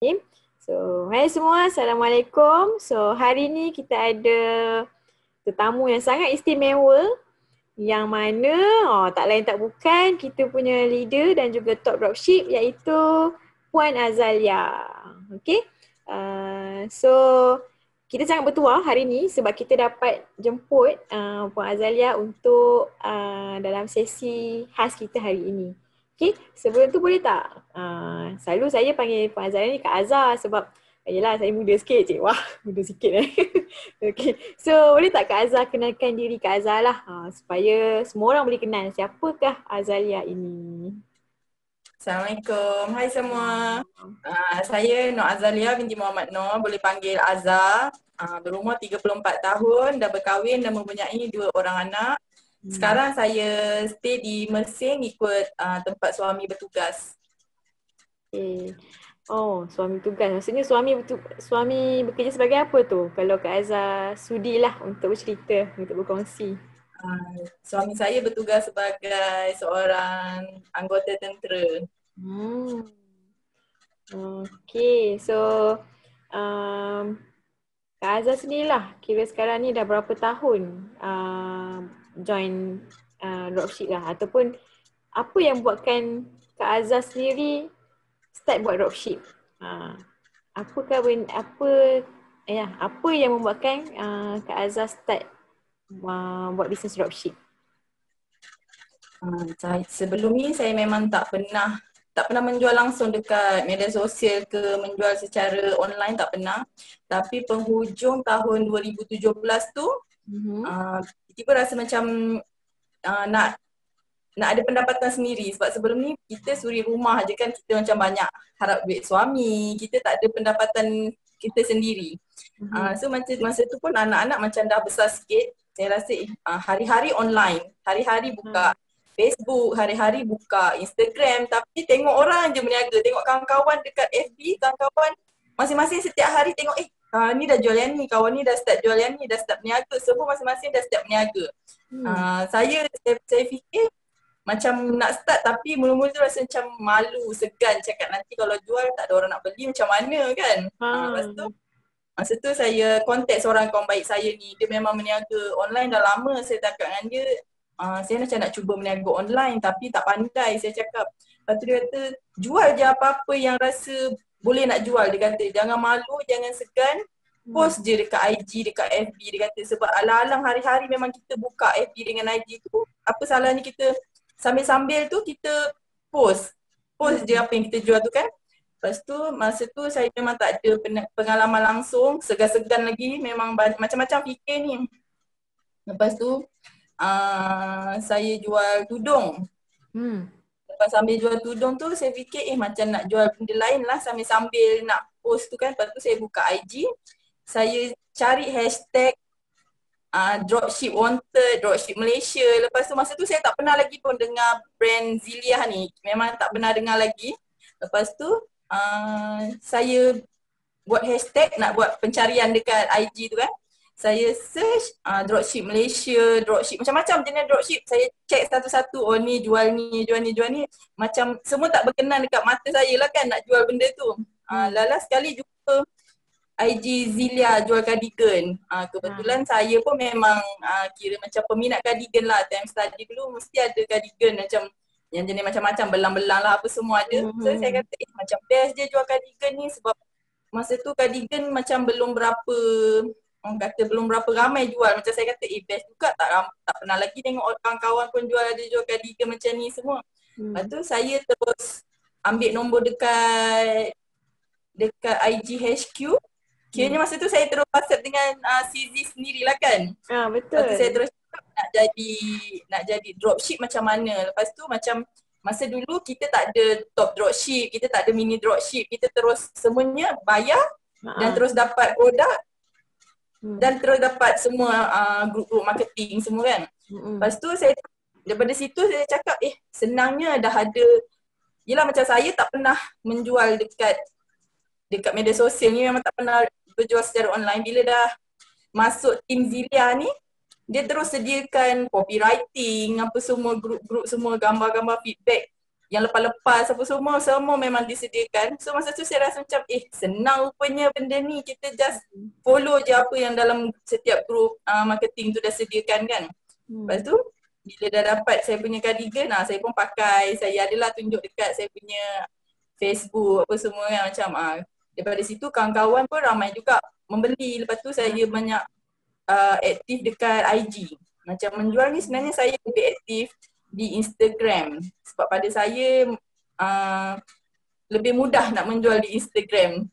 Okay. So, hai semua. Assalamualaikum. So, hari ni kita ada tetamu yang sangat istimewa yang mana tak lain tak bukan kita punya leader dan juga top dropship iaitu Puan Azalia. Okay. So, kita sangat bertuah hari ni sebab kita dapat jemput Puan Azalia untuk dalam sesi khas kita hari ini. Okay, sebelum tu boleh tak? Selalu saya panggil Puan Azalia ni Kak Azhar sebab yelah saya muda sikit cik. Wah, muda sikit Okay, so boleh tak Kak Azhar kenalkan diri Kak Azhar lah supaya semua orang boleh kenal siapakah Azalia ini. Assalamualaikum. Hai semua. Saya Nur Azalia binti Muhammad Nur, boleh panggil Azhar. Berumur 34 tahun, dah berkahwin dan mempunyai 2 orang anak. Sekarang saya stay di Mersing ikut tempat suami bertugas. Okay. Oh, suami tugas. Maksudnya suami bekerja sebagai apa tu? Kalau Kak Azhar sudilah untuk bercerita, untuk berkongsi. Suami saya bertugas sebagai seorang anggota tentera. Okay, so Kak Azhar sendirilah, kira sekarang ni dah berapa tahun join dropship lah ataupun apa yang buatkan Kak Azhar sendiri start buat dropship? Apa yang membuatkan Kak Azhar start buat bisnes dropship? Sebelum ni saya memang tak pernah menjual langsung dekat media sosial ke menjual secara online, tak pernah. Tapi penghujung tahun 2017 tu tiba-tiba rasa macam nak ada pendapatan sendiri, sebab sebelum ni kita suri rumah je kan, kita macam banyak harap duit suami, kita tak ada pendapatan kita sendiri. So masa tu pun anak-anak macam dah besar sikit, saya rasa hari-hari online, hari-hari buka Facebook, hari-hari buka Instagram, tapi tengok orang je berniaga, tengok kawan-kawan dekat FB, kawan-kawan masing-masing setiap hari tengok ni dah jual yang ni, kawan ni dah start jual yang ni, dah start berniaga, semua masing-masing dah start berniaga. Saya fikir macam nak start tapi mula-mula tu rasa macam malu, segan cakap nanti kalau jual tak ada orang nak beli macam mana kan. Lepas tu masa tu saya contact seorang kawan baik saya ni, dia memang berniaga online dah lama, saya cakap dengan dia saya macam nak cuba berniaga online tapi tak pandai, saya cakap. Lepas tu dia kata jual je apa-apa yang rasa boleh nak jual, dia kata jangan malu, jangan segan, post je dekat IG, dekat FB, dia kata sebab alang-alang hari-hari memang kita buka FB dengan IG tu, apa salahnya kita sambil-sambil tu kita post je apa yang kita jual tu kan. Lepas tu masa tu saya memang tak ada pengalaman langsung, segan-segan lagi, memang macam-macam fikir ni. Lepas tu saya jual tudung. Lepas sambil jual tudung tu saya fikir macam nak jual benda lain lah sambil-sambil nak post tu kan. Lepas tu saya buka IG, saya cari hashtag dropship wanted, dropship Malaysia. Lepas tu masa tu saya tak pernah lagi pun dengar brand Ziliah ni, memang tak pernah dengar lagi. Lepas tu saya buat hashtag, nak buat pencarian dekat IG tu kan. Saya search dropship Malaysia, dropship macam-macam jenis dropship. Saya check satu-satu, oh ni jual ni, jual ni, jual ni. Macam semua tak berkenan dekat mata saya lah kan nak jual benda tu. Lala sekali jumpa IG Zilia jual cardigan. Kebetulan saya pun memang kira macam peminat cardigan lah. Time study dulu mesti ada cardigan macam yang jenis macam-macam, belang-belang lah apa semua ada. So saya kata macam best je jual cardigan ni sebab masa tu cardigan macam belum berapa, orang kata belum berapa ramai jual. Macam saya kata best juga, tak pernah lagi tengok kawan-kawan pun ada jual cardigan macam ni semua. Lepas tu saya terus ambil nombor dekat IG HQ. Kiranya masa tu saya terus WhatsApp dengan CZ sendirilah kan. Betul. Lepas tu saya terus nak jadi dropship macam mana. Lepas tu macam masa dulu kita tak ada top dropship, kita tak ada mini dropship, kita terus semuanya bayar dan terus dapat produk dan terus dapat semua grup-grup marketing semua kan. Lepas tu saya daripada situ saya cakap senangnya dah ada. Yelah macam saya tak pernah menjual dekat media sosial ni, memang tak pernah berjual secara online. Bila dah masuk tim Zilia ni, dia terus sediakan copywriting, apa semua, grup-grup semua, gambar-gambar feedback. yang lepas-lepas apa semua memang disediakan. So masa tu saya rasa macam senang rupanya benda ni, kita just follow je apa yang dalam setiap group marketing tu dah sediakan kan. Lepas tu bila dah dapat saya punya cardigan, saya pun pakai, saya adalah tunjuk dekat saya punya Facebook apa semua kan, macam daripada situ kawan-kawan pun ramai juga membeli. Lepas tu saya banyak aktif dekat IG. Macam menjual ni sebenarnya saya lebih aktif di Instagram sebab pada saya lebih mudah nak menjual di Instagram.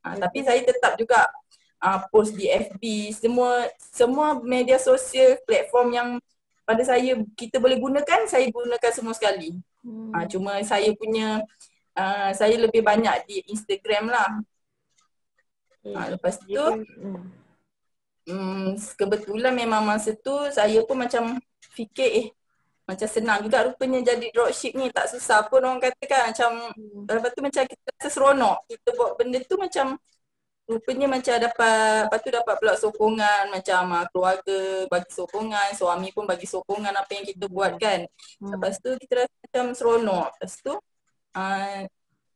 Tapi saya tetap juga post di FB, semua media sosial, platform yang pada saya kita boleh gunakan, saya gunakan semua sekali. Cuma saya punya saya lebih banyak di Instagram lah. Lepas tu kebetulan memang masa tu saya pun macam fikir macam senang juga rupanya jadi dropship ni, tak susah pun orang kata kan. Macam lepas tu macam kita rasa seronok kita buat benda tu, macam rupanya macam lepas tu dapat pula sokongan, macam keluarga bagi sokongan, suami pun bagi sokongan apa yang kita buat kan. Lepas tu kita rasa macam seronok. Lepas tu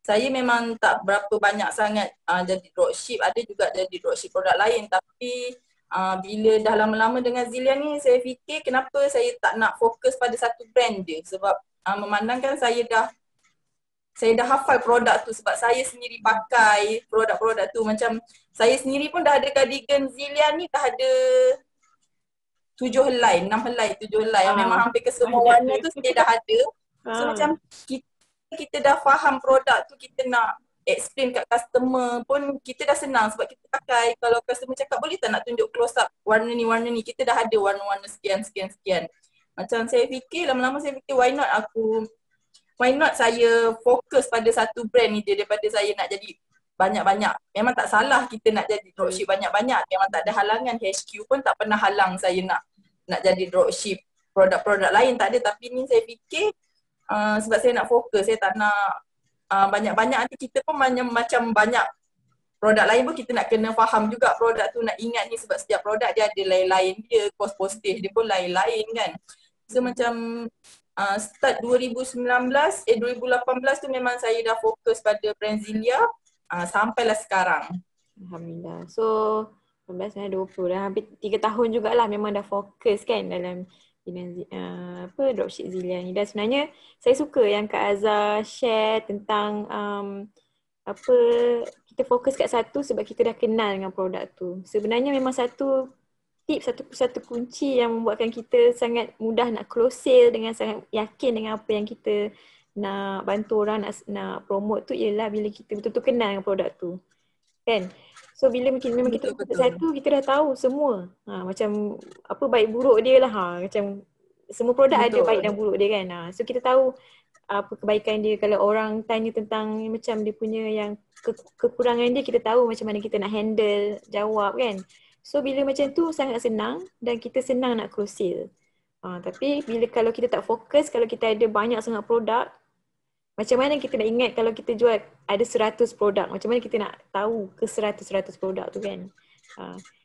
saya memang tak berapa banyak sangat jadi dropship, ada juga jadi dropship produk lain. Tapi bila dah lama-lama dengan Zillian ni, saya fikir kenapa saya tak nak fokus pada satu brand je. Sebab memandangkan saya dah hafal produk tu, sebab saya sendiri pakai produk-produk tu. Macam saya sendiri pun dah ada cardigan Zillian ni, dah ada 7 helai, 6 helai, 7 helai. Memang hampir ke semua warna tu saya dah ada. So macam kita dah faham produk tu, kita nak explain kat customer pun kita dah senang sebab kita pakai. Kalau customer cakap boleh tak nak tunjuk close up warna ni, kita dah ada warna-warna sekian. Macam saya fikir, lama-lama saya fikir why not saya fokus pada satu brand ni je daripada saya nak jadi banyak-banyak. Memang tak salah kita nak jadi dropship banyak-banyak, memang tak ada halangan. HQ pun tak pernah halang saya nak jadi dropship produk-produk lain, tak ada. Tapi ni saya fikir sebab saya nak fokus, saya tak nak banyak-banyak. Nanti kita pun macam banyak produk lain pun kita nak kena faham juga produk tu, nak ingat ni sebab setiap produk dia ada lain-lain dia, cost postage dia pun lain-lain kan. So macam start 2018 tu memang saya dah fokus pada brand Zilia sampailah sekarang. Alhamdulillah. So 19 dah 20 dah hampir 3 tahun jugalah memang dah fokus kan dalam dropship Zilia ni. Dan sebenarnya saya suka yang Kak Azhar share tentang kita fokus kat satu sebab kita dah kenal dengan produk tu. Sebenarnya memang satu tips, satu kunci yang membuatkan kita sangat mudah nak close sale, dengan sangat yakin dengan apa yang kita nak bantu orang nak promote tu ialah bila kita betul-betul kenal dengan produk tu. Kan? So bila memang kita fokus satu, kita dah tahu semua. Macam apa baik buruk dia lah. Macam semua produk ada baik dan buruk dia kan. So kita tahu apa kebaikan dia. Kalau orang tanya tentang macam dia punya yang kekurangan dia, kita tahu macam mana kita nak handle, jawab kan. So bila macam tu sangat senang dan kita senang nak close sale. Tapi bila kalau kita tak fokus, kalau kita ada banyak sangat produk, macam mana kita nak ingat kalau kita jual ada 100 produk, macam mana kita nak tahu ke 100 produk tu kan.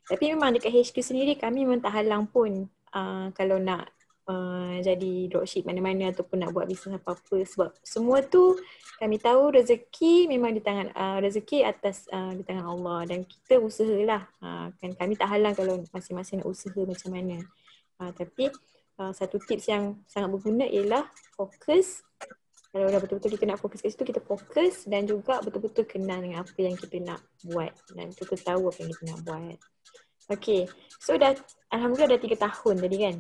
Tapi memang dekat HQ sendiri kami memang tak halang pun kalau nak jadi dropship mana-mana ataupun nak buat bisnes apa-apa, sebab semua tu kami tahu rezeki memang di tangan rezeki atas di tangan Allah, dan kita usahalah. Kan kami tak halang kalau masing-masing nak usaha macam mana. Tapi satu tips yang sangat berguna ialah fokus. Kalau dah betul-betul kita nak fokus kat situ, kita fokus dan juga betul-betul kenal dengan apa yang kita nak buat dan betul-betul tahu apa yang kita nak buat. Okay, so Alhamdulillah dah 3 tahun tadi kan.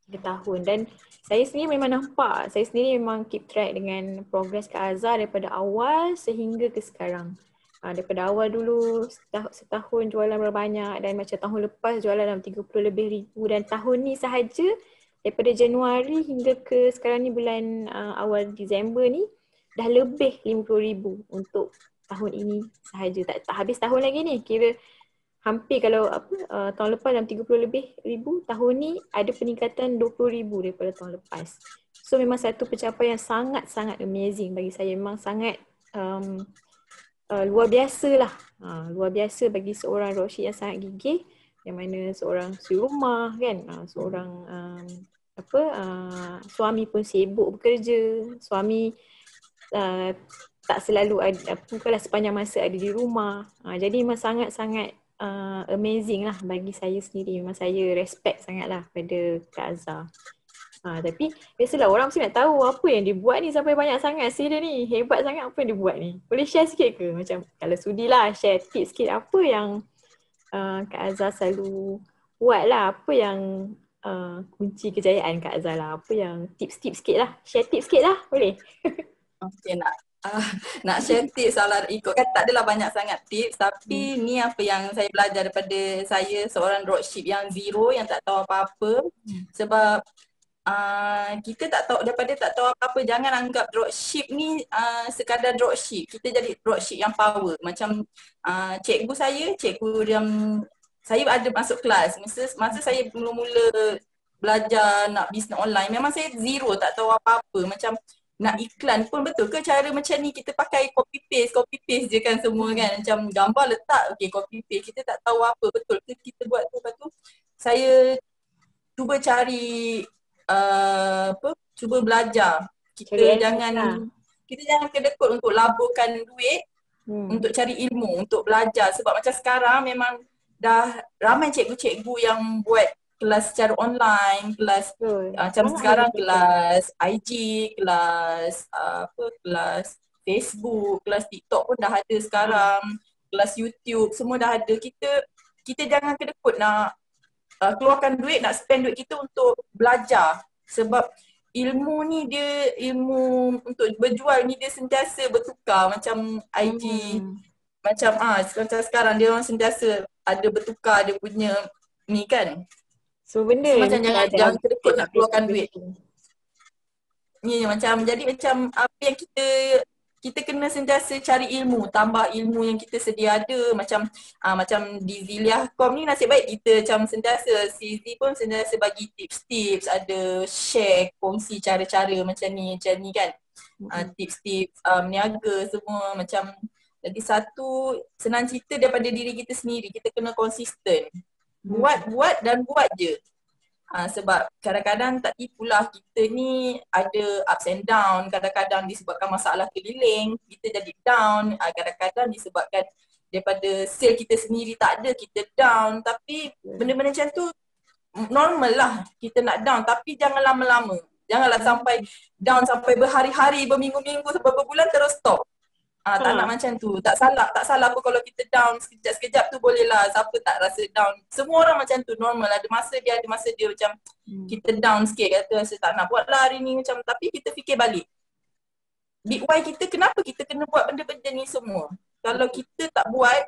3 tahun dan saya sendiri memang nampak, saya sendiri memang keep track dengan progress Kak Azhar daripada awal sehingga ke sekarang. Daripada awal dulu setahun jualan berapa banyak, dan macam tahun lepas jualan dalam 30 lebih ribu, dan tahun ni sahaja daripada Januari hingga ke sekarang ni bulan awal Disember ni dah lebih 50,000 untuk tahun ini sahaja. Tak habis tahun lagi ni. Kira hampir kalau tahun lepas dalam 30 lebih ribu, tahun ni ada peningkatan 20,000 daripada tahun lepas. So memang satu pencapaian yang sangat-sangat amazing bagi saya. Memang sangat luar biasa lah. Luar biasa bagi seorang dropship yang sangat gigih, yang mana seorang suri rumah kan, seorang suami pun sibuk bekerja, suami uh, tak selalu ada, bukanlah sepanjang masa ada di rumah. Jadi memang sangat-sangat amazing lah bagi saya sendiri. Memang saya respect sangat lah pada Kak Azhar. Tapi biasalah orang mesti nak tahu apa yang dia buat ni sampai banyak sangat hasil dia ni. Hebat sangat apa yang dia buat ni. Boleh share sikit ke? Macam kalau sudilah share tips sikit apa yang Kak Azhar selalu buat lah. Apa yang kunci kejayaan Kak Azhar lah. Apa yang tips-tips sikit lah. Share tips sikit lah. Boleh? Okay, nak share tips soalan ikut kan tak adalah banyak sangat tips, tapi ni apa yang saya belajar daripada saya seorang dropship yang zero, yang tak tahu apa-apa. Sebab kita tak tahu, daripada tak tahu apa-apa, jangan anggap dropship ni sekadar dropship. Kita jadi dropship yang power. Macam cikgu yang saya ada masuk kelas masa saya mula-mula belajar nak bisnes online, memang saya zero, tak tahu apa-apa. Macam nak iklan pun betul ke cara macam ni, kita pakai copy paste je kan semua kan, macam gambar letak okay copy paste, kita tak tahu apa betul ke kita buat tu. Lepas tu saya cuba cari cuba belajar. Kita jangan kedekut untuk laburkan duit untuk cari ilmu, untuk belajar. Sebab macam sekarang memang dah ramai cikgu-cikgu yang buat kelas secara online, kelas macam sekarang kelas IG, kelas kelas Facebook, kelas TikTok pun dah ada sekarang, kelas YouTube semua dah ada. Kita jangan kedekut nak keluarkan duit, nak spend duit kita untuk belajar. Sebab ilmu ni ilmu untuk berjual ni dia sentiasa bertukar. Macam IG, macam sekarang dia orang sentiasa ada bertukar dia punya ni kan. So benda macam jangan kedekut nak keluarkan duit. Ni macam jadi macam apa yang kita kena sentiasa cari ilmu, tambah ilmu yang kita sedia ada. Macam di Ziliah.com ni nasib baik kita macam sentiasa, si Z pun sentiasa bagi tips-tips, ada share, kongsi cara-cara macam ni kan. Tips-tips meniaga semua macam. Jadi satu, senang cerita daripada diri kita sendiri, kita kena konsisten. Buat dan buat je. Sebab kadang-kadang tak tipulah, kita ni ada ups and down. Kadang-kadang disebabkan masalah keliling, kita jadi down. Kadang-kadang disebabkan daripada sale kita sendiri tak ada, kita down. Tapi benda-benda macam tu normal lah kita nak down, tapi jangan lama-lama. Janganlah sampai down sampai berhari-hari, berminggu-minggu, sampai berbulan terus stop. Tak nak macam tu. Tak salah apa kalau kita down sekejap-sekejap tu boleh lah. Siapa tak rasa down. Semua orang macam tu, normal. Ada masa dia macam kita down sikit, kata rasa tak nak buat lah hari ni macam. Tapi kita fikir balik, big why kita, kenapa kita kena buat benda-benda ni semua. Kalau kita tak buat,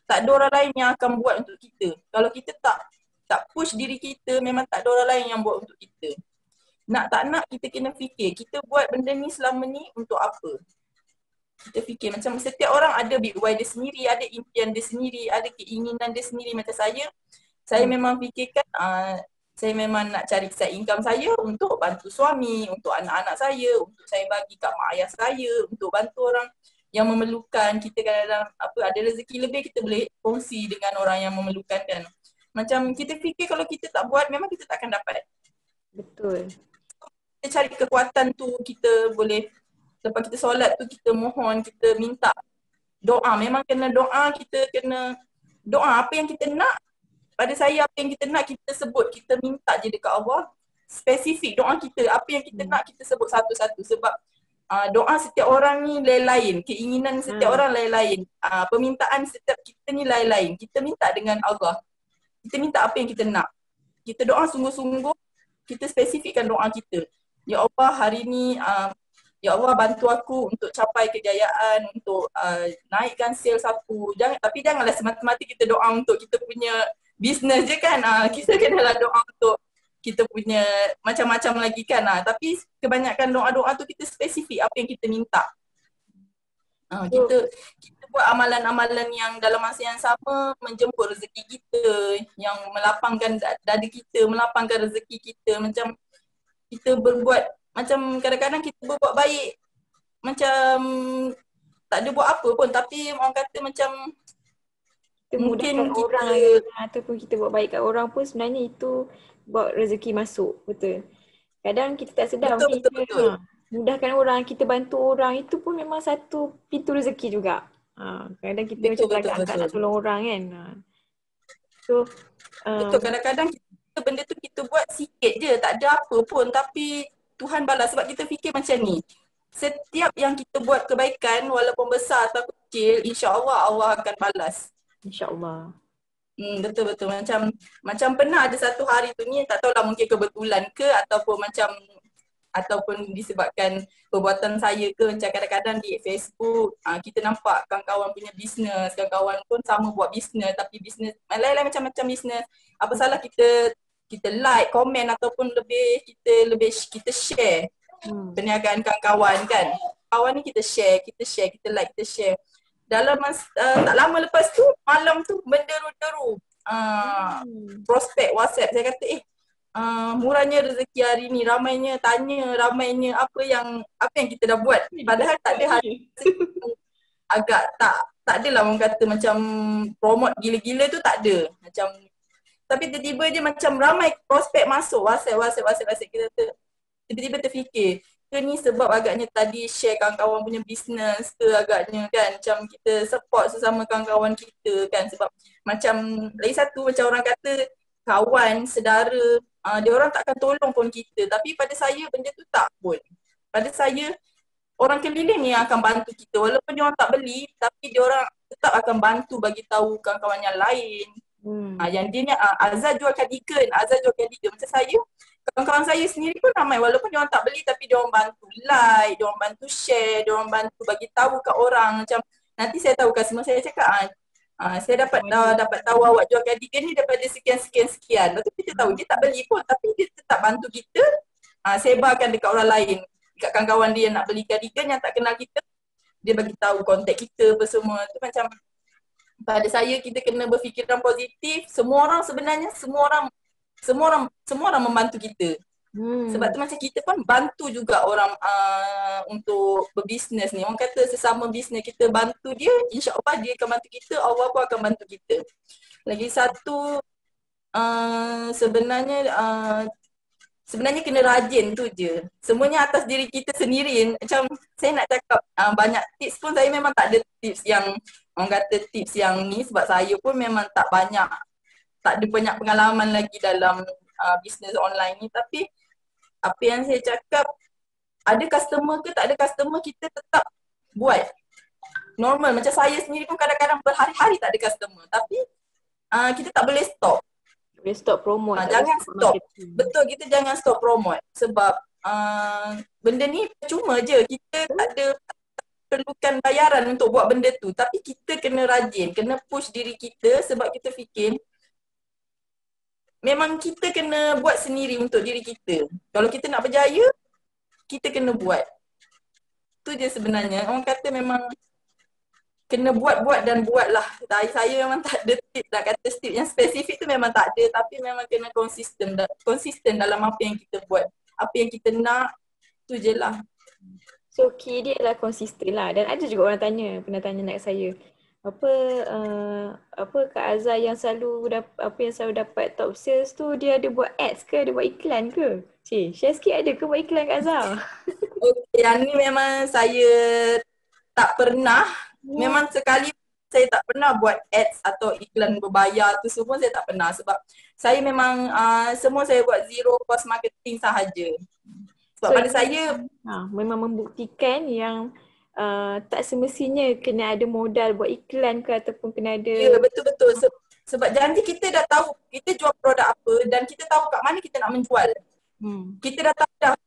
tak ada orang lain yang akan buat untuk kita. Kalau kita tak push diri kita, memang tak ada orang lain yang buat untuk kita. Nak tak nak kita kena fikir, kita buat benda ni selama ni untuk apa. Kita fikir macam setiap orang ada big why dia sendiri, ada impian dia sendiri, ada keinginan dia sendiri. Macam saya memang fikirkan saya memang nak cari side income saya untuk bantu suami, untuk anak-anak saya, untuk saya bagi kat mak ayah saya, untuk bantu orang yang memerlukan. Kita kadang-kadang ada rezeki lebih, kita boleh kongsi dengan orang yang memerlukan kan. Macam kita fikir kalau kita tak buat, memang kita tak akan dapat. Betul. Kita cari kekuatan tu, kita boleh. Lepas kita solat tu, kita mohon, kita minta doa. Memang kena doa, kita kena doa apa yang kita nak. Pada saya apa yang kita nak kita sebut, kita minta je dekat Allah. Spesifik doa kita, apa yang kita nak kita sebut satu-satu. Sebab doa setiap orang ni lain-lain, keinginan setiap orang lain-lain, permintaan setiap kita ni lain-lain. Kita minta dengan Allah, kita minta apa yang kita nak. Kita doa sungguh-sungguh, kita spesifikkan doa kita. Ya Allah, hari ni ya Allah, bantu aku untuk capai kejayaan, untuk naikkan sales aku. Tapi janganlah semata-mata kita doa untuk kita punya bisnes je kan. Kita kenalah doa untuk kita punya macam-macam lagi kan. Tapi kebanyakan doa-doa tu kita spesifik apa yang kita minta. Kita buat amalan-amalan yang dalam masa yang sama menjemput rezeki kita, yang melapangkan dada kita, melapangkan rezeki kita. Macam kita berbuat, macam kadang-kadang kita berbuat baik macam tak ada buat apa pun, tapi orang kata macam kita mudahkan orang ataupun kita buat baik kat orang pun sebenarnya itu buat rezeki masuk. Betul. Kadang kita tak sedar Betul, macam betul, kita betul. mudahkan orang, kita bantu orang, itu pun memang satu pintu rezeki juga. Kadang kita macam Betul, betul, belagak-agak betul. nak tolong orang kan. So Betul, um, kadang-kadang benda tu kita buat sikit je, tak ada apa pun, tapi Tuhan balas sebab kita fikir macam ni. Setiap yang kita buat kebaikan walaupun besar atau kecil, insya-Allah Allah akan balas. insya-Allah. Betul betul, macam pernah ada satu hari tu ni, tak tahulah mungkin kebetulan ke ataupun disebabkan perbuatan saya ke, macam kadang-kadang di Facebook kita nampak kawan-kawan punya bisnes, kawan-kawan pun sama buat bisnes tapi bisnes lain-lain macam-macam bisnes. Apa salah kita like, komen ataupun kita share perniagaan kawan-kawan kan. Kawan ni kita share, kita like, kita share. Dalam tak lama lepas tu, malam tu menderu-deru prospek WhatsApp. Saya kata murahnya rezeki hari ni, ramainya tanya, ramainya apa yang kita dah buat. Padahal tak ada hari agak tak adalah orang kata macam promote gila-gila tu, tak ada. Macam tapi tiba-tiba je macam ramai prospek masuk WhatsApp. Kita tiba-tiba terfikir, ke ni sebab agaknya tadi share kawan-kawan punya bisnes ke agaknya kan, macam kita support sesama kawan-kawan kita kan, sebab macam lagi satu macam orang kata kawan, sedara, dia orang takkan tolong pun kita, tapi pada saya benda tu tak pun. Pada saya orang keliling ni akan bantu kita walaupun dia orang tak beli, tapi dia orang tetap akan bantu bagi tahu kawan-kawan yang lain. Yang dia ni Azhar jual cardigan, macam saya, kawan-kawan saya sendiri pun ramai walaupun dia orang tak beli, tapi dia orang bantu like, dia orang bantu share, dia orang bantu bagi tahu kat orang. Macam nanti saya tahu customer saya cakap saya dapat tahu awak jual cardigan ni daripada sekian. Lepas tu kita tahu dia tak beli pun, tapi dia tetap bantu kita sebarkan dekat orang lain, dekat kawan-kawan dia yang nak beli cardigan yang tak kenal kita, dia bagi tahu kontak kita apa semua. Tu macam pada saya kita kena berfikiran positif. Semua orang membantu kita. Sebab tu macam kita pun bantu juga orang untuk berbisnes ni. Orang kata sesama bisnes kita bantu dia, insya-Allah dia akan bantu kita, Allah pun akan bantu kita. Lagi satu sebenarnya kena rajin tu je. Semuanya atas diri kita sendiri. Macam saya nak cakap banyak tips pun saya memang tak ada tips yang orang kata tips yang ni, sebab saya pun memang tak ada banyak pengalaman lagi dalam bisnes online ni. Tapi apa yang saya cakap, ada customer ke tak ada customer, kita tetap buat normal. Macam saya sendiri pun kadang-kadang berhari-hari tak ada customer, tapi kita tak boleh stop. Boleh stop promote. Jangan stop. Betul, kita jangan stop promote. Sebab benda ni cuma je. Kita tak ada perlukan bayaran untuk buat benda tu. Tapi kita kena rajin, kena push diri kita, sebab kita fikir memang kita kena buat sendiri untuk diri kita. Kalau kita nak berjaya, kita kena buat. Tu je sebenarnya. Orang kata memang kena buat dan buatlah. Saya memang tak ada tips, nak kata tips yang spesifik tu memang tak ada, tapi memang kena konsisten dalam apa yang kita buat. Apa yang kita nak, tu je lah. So key dia lah konsisten lah. Dan ada juga orang pernah tanya nak saya, apa Kak Azhar yang selalu dapat top sales tu, dia ada buat ads ke, ada buat iklan ke? Share sikit, ada ke buat iklan Kak Azhar? Okay, yang ni memang saya tak pernah. Memang sekali saya tak pernah buat ads atau iklan berbayar tu semua, saya tak pernah. Sebab saya memang semua saya buat zero cost marketing sahaja. Sebab pada saya memang membuktikan yang tak semestinya kena ada modal buat iklan ke ataupun kena ada. Ya, betul-betul. Sebab janji kita dah tahu kita jual produk apa dan kita tahu kat mana kita nak menjual. Kita dah tahu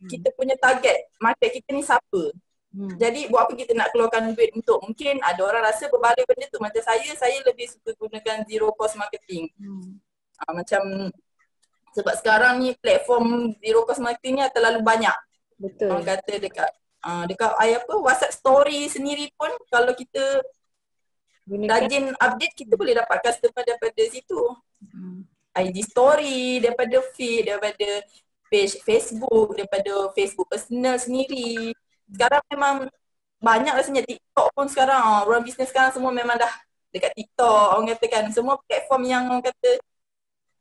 kita punya target market kita ni siapa. Jadi buat apa kita nak keluarkan duit untuk, mungkin ada orang rasa berbalik benda tu. Macam saya lebih suka gunakan zero cost marketing. Macam sebab sekarang ni platform zero cost marketing ni terlalu banyak. Betul. Orang kata dekat WhatsApp story sendiri pun, kalau kita rajin update, kita boleh dapat customer daripada situ. IG story, daripada feed, daripada page Facebook, daripada Facebook personal sendiri. Sekarang memang banyak rasanya. TikTok pun sekarang, orang bisnes sekarang semua memang dah dekat TikTok. Orang kata kan, semua platform yang orang kata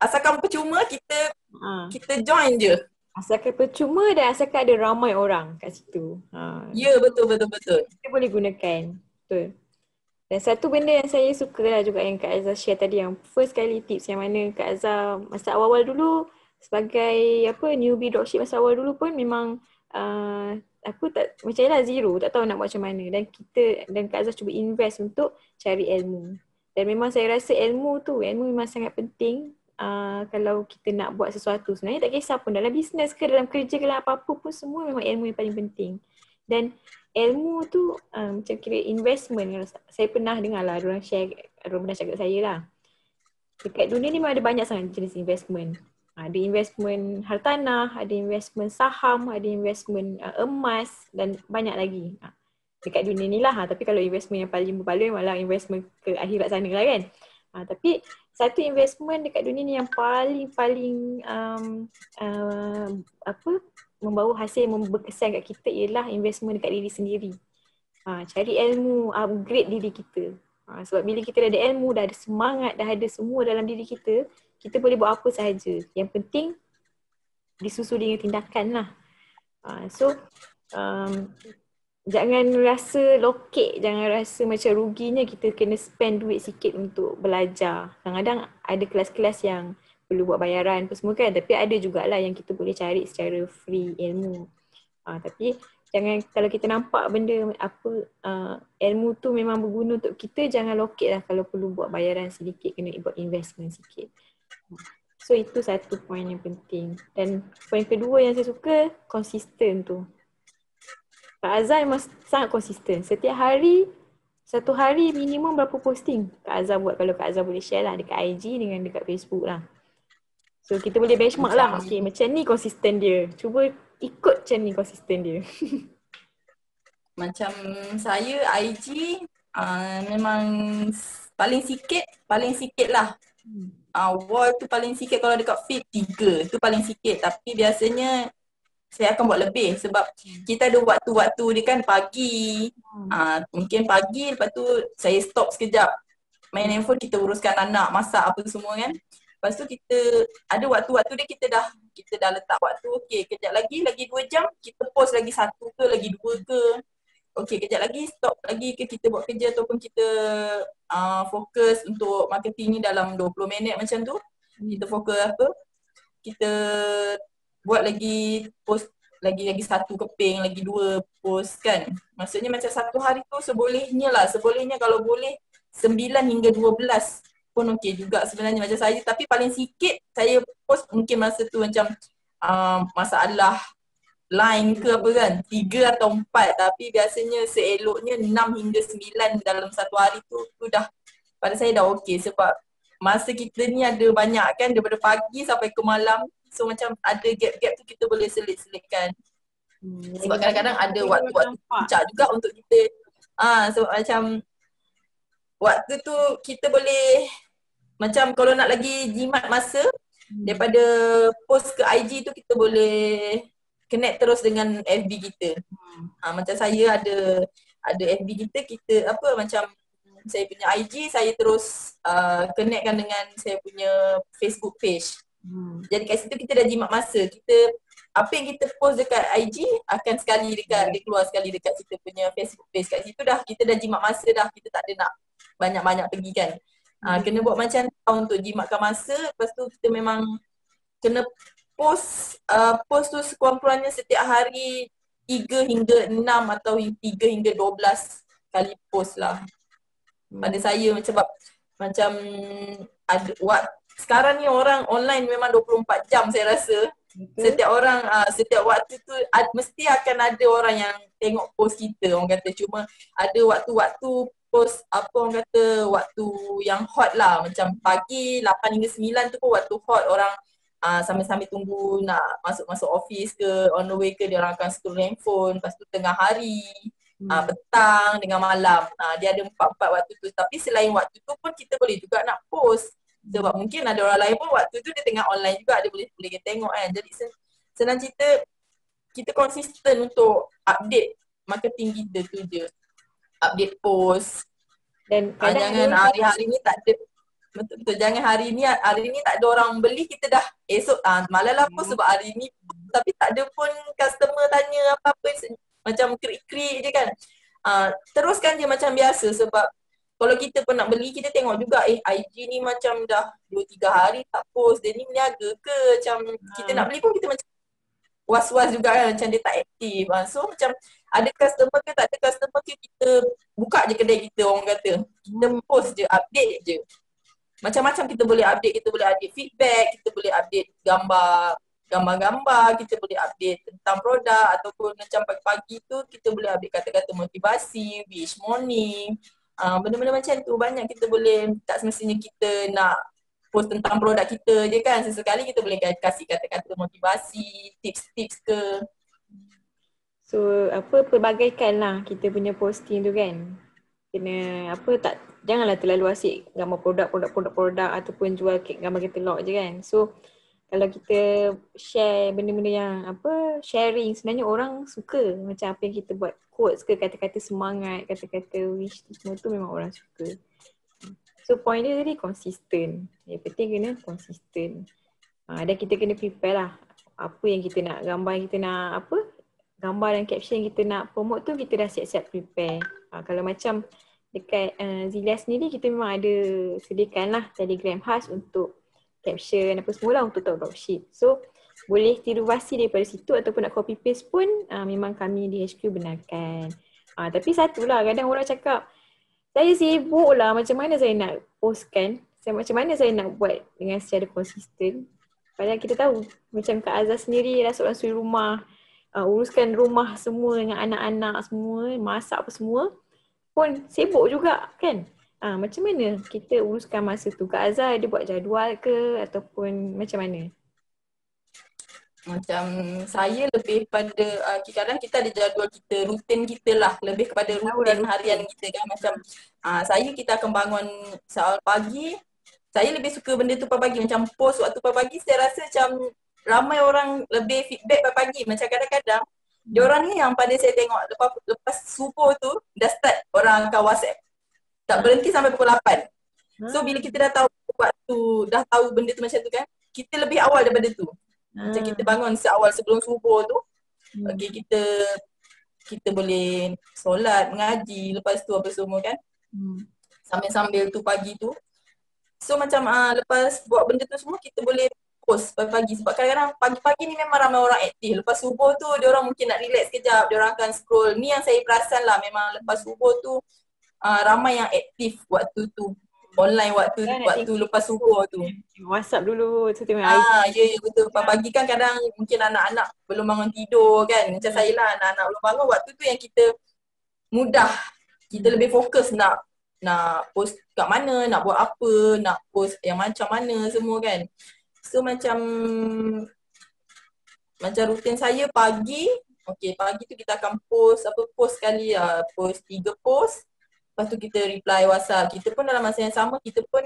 asalkan percuma kita Ha. kita join je. Asalkan percuma dan asalkan ada ramai orang kat situ. Ha. Ya, betul betul betul. Kita boleh gunakan. Betul. Dan satu benda yang saya suka lah juga yang Kak Azhar share tadi, yang first kali tips yang mana Kak Azhar masa awal-awal dulu sebagai newbie dropship masa awal dulu pun memang aku tak macam lah zero, tak tahu nak buat macam mana, dan Kak Azhar cuba invest untuk cari ilmu. Dan memang saya rasa ilmu memang sangat penting kalau kita nak buat sesuatu. Sebenarnya tak kisah pun dalam bisnes ke, dalam kerja ke, dalam apa-apa pun, semua memang ilmu yang paling penting. Dan ilmu tu macam kira investment. Saya pernah dengar lah orang pernah cakap saya lah. Dekat dunia ni memang ada banyak sangat jenis investment. Ada investment hartanah, ada investment saham, ada investment emas dan banyak lagi. Dekat dunia ni lah. Tapi kalau investment yang paling berbaloi malah investment ke akhirat sana lah kan. Tapi satu investment dekat dunia ni yang paling membawa hasil yang berkesan kat kita ialah investment dekat diri sendiri. Cari ilmu, upgrade diri kita. Sebab bila kita dah ada ilmu, dah ada semangat, dah ada semua dalam diri kita, kita boleh buat apa sahaja. Yang penting disusul dengan tindakan lah. Jangan rasa lokek, jangan rasa macam ruginya kita kena spend duit sikit untuk belajar. Kadang-kadang ada kelas-kelas yang perlu buat bayaran apa semua kan, tapi ada jugalah yang kita boleh cari secara free ilmu. Tapi jangan, kalau kita nampak benda ilmu tu memang berguna untuk kita, jangan lokek lah kalau perlu buat bayaran sedikit, kena buat investment sikit. So itu satu poin yang penting. Dan poin kedua yang saya suka, konsisten tu. Kak Azhar memang sangat konsisten. Setiap hari, satu hari minimum berapa posting Kak Azhar buat, kalau Kak Azhar boleh share lah dekat IG dengan dekat Facebook lah. So kita boleh benchmark lah, okay, macam ni konsisten dia. Cuba ikut macam ni konsisten dia. Macam saya IG memang paling sikit lah. Wall tu paling sikit, kalau dekat feed 3 tu paling sikit, tapi biasanya saya akan buat lebih sebab kita ada waktu-waktu dia kan pagi. Mungkin pagi, lepas tu saya stop sekejap main handphone, kita uruskan anak, masak apa semua kan. Lepas tu kita ada waktu-waktu dia, kita dah letak waktu, okey kejap lagi 2 jam kita post lagi 1 ke lagi 2 ke. Okey kejap lagi stop lagi ke, kita buat kerja ataupun kita fokus untuk marketing ni dalam 20 minit macam tu. Kita fokus apa? Kita buat lagi post lagi 1 keping, lagi 2 post kan. Maksudnya macam satu hari tu sebolehnya kalau boleh 9 hingga 12 pun okey juga sebenarnya macam saya. Tapi paling sikit saya post mungkin masa tu macam masalah line ke apa kan, 3 atau 4, tapi biasanya seeloknya 6 hingga 9 dalam satu hari tu dah, pada saya dah okey. Sebab masa kita ni ada banyak kan, daripada pagi sampai ke malam. So macam ada gap-gap tu kita boleh selit-selitkan. Sebab kadang-kadang ada waktu-waktu puncak juga untuk kita. Sebab macam waktu tu kita boleh, macam kalau nak lagi jimat masa, daripada post ke IG tu kita boleh connect terus dengan FB kita. Macam saya ada FB kita apa, macam saya punya IG, saya terus connectkan dengan saya punya Facebook page. Jadi kat situ kita dah jimat masa. Apa yang kita post dekat IG akan sekali dia keluar sekali dekat kita punya Facebook page. Kat situ kita dah jimat masa dah. Kita tak ada nak banyak-banyak pergi kan. Kena buat macam tu untuk jimatkan masa. Lepas tu kita memang kena post tu sekurang-kurangnya setiap hari 3 hingga 6 atau 3 hingga 12 kali post lah. Pada saya sebab macam sekarang ni orang online memang 24 jam saya rasa. Setiap orang, setiap waktu tu mesti akan ada orang yang tengok post kita, orang kata. Cuma ada waktu-waktu post apa orang kata, waktu yang hot lah. Macam pagi 8 hingga 9 tu pun waktu hot, orang sambil-sambil tunggu nak masuk office ke, on the way ke, dia orang akan scroll handphone. Lepas tu tengah hari, petang dengan malam, dia ada 4 waktu tu. Tapi selain waktu tu pun kita boleh juga nak post. Sebab mungkin ada orang lain pun waktu tu dia tengah online juga, dia boleh kita tengok kan. Jadi senang cerita, kita konsisten untuk update marketing kita tu je. Update post. Dan jangan hari-hari ni tak ada. Betul-betul. Jangan hari ni tak ada orang beli, kita dah esok malah lah post sebab hari ni tapi tak ada pun customer tanya apa-apa macam krik-krik je kan. Teruskan je macam biasa sebab kalau kita pun nak beli, kita tengok juga IG ni macam dah 2-3 hari tak post, dia ni meniaga ke? Macam kita nak beli pun kita macam was-was juga kan, macam dia tak aktif. So macam ada customer ke tak ada customer ke, kita buka je kedai kita, orang kata. Kita post je, update je. Macam-macam kita boleh update, kita boleh update feedback, kita boleh update gambar-gambar, kita boleh update tentang produk ataupun macam pagi-pagi tu kita boleh update kata-kata motivasi, wish morning. Benda-benda macam tu banyak kita boleh, tak semestinya kita nak post tentang produk kita je kan. Sesekali kita boleh kasih kata-kata motivasi, tips-tips ke. So pelbagaikan lah kita punya posting tu kan. Kena janganlah terlalu asyik gambar produk ataupun jual gambar katalog je kan. So kalau kita share benda-benda yang sharing, sebenarnya orang suka macam apa yang kita buat, quotes ke, kata-kata semangat, kata-kata wish tu, semua tu memang orang suka. So point dia tadi konsisten. Yang penting kena konsisten. Dan kita kena prepare lah apa yang kita nak, gambar yang kita nak gambar dan caption yang kita nak promote tu kita dah siap-siap prepare. Kalau macam dekat Zilia sendiri, kita memang ada sediakan lah Telegram khas untuk caption apa semua lah untuk dropship. So boleh tiru basi daripada situ ataupun nak copy paste pun memang kami di HQ benarkan. Tapi satulah, kadang orang cakap saya sibuk lah, macam mana saya nak postkan, macam mana saya nak buat dengan secara konsisten. Padahal kita tahu macam Kak Azhar sendiri dah seorang suri rumah, uruskan rumah semua dengan anak-anak semua, masak apa semua pun sibuk juga kan. Macam mana kita uruskan masa tu? Kak Azhar dia buat jadual ke ataupun macam mana? Macam saya lebih pada kadang kita ada jadual kita, rutin kita lah, lebih kepada rutin harian kita kan. Macam kita akan bangun seawal pagi. Saya lebih suka benda tu pagi, macam post waktu pagi. Saya rasa macam ramai orang lebih feedback pagi. Macam kadang-kadang diorang ni yang pada saya tengok lepas subuh tu dah start orang akan WhatsApp. Tak berhenti sampai pukul 8. So bila kita dah tahu waktu, dah tahu benda tu macam tu kan, kita lebih awal daripada tu. Macam kita bangun seawal sebelum subuh tu, okay, kita boleh solat, mengaji, lepas tu apa semua kan. Sambil-sambil tu pagi tu. So macam lepas buat benda tu semua, kita boleh post pagi-pagi. Sebab kadang-kadang pagi-pagi ni memang ramai orang aktif. Lepas subuh tu, diorang mungkin nak relax kejap, diorang akan scroll. Ni yang saya perasan lah, memang lepas subuh tu ramai yang aktif waktu tu. Online waktu lepas subuh tu. WhatsApp dulu, ya betul. Pagi kan kadang mungkin anak-anak belum bangun tidur kan. Macam saya lah, anak-anak belum bangun, waktu tu yang kita mudah. Kita lebih fokus nak post kat mana, nak buat apa, nak post yang macam mana semua kan. So macam rutin saya pagi, pagi tu kita akan post sekali post 3 post. Lepas tu kita reply WhatsApp. Kita pun dalam masa yang sama, kita pun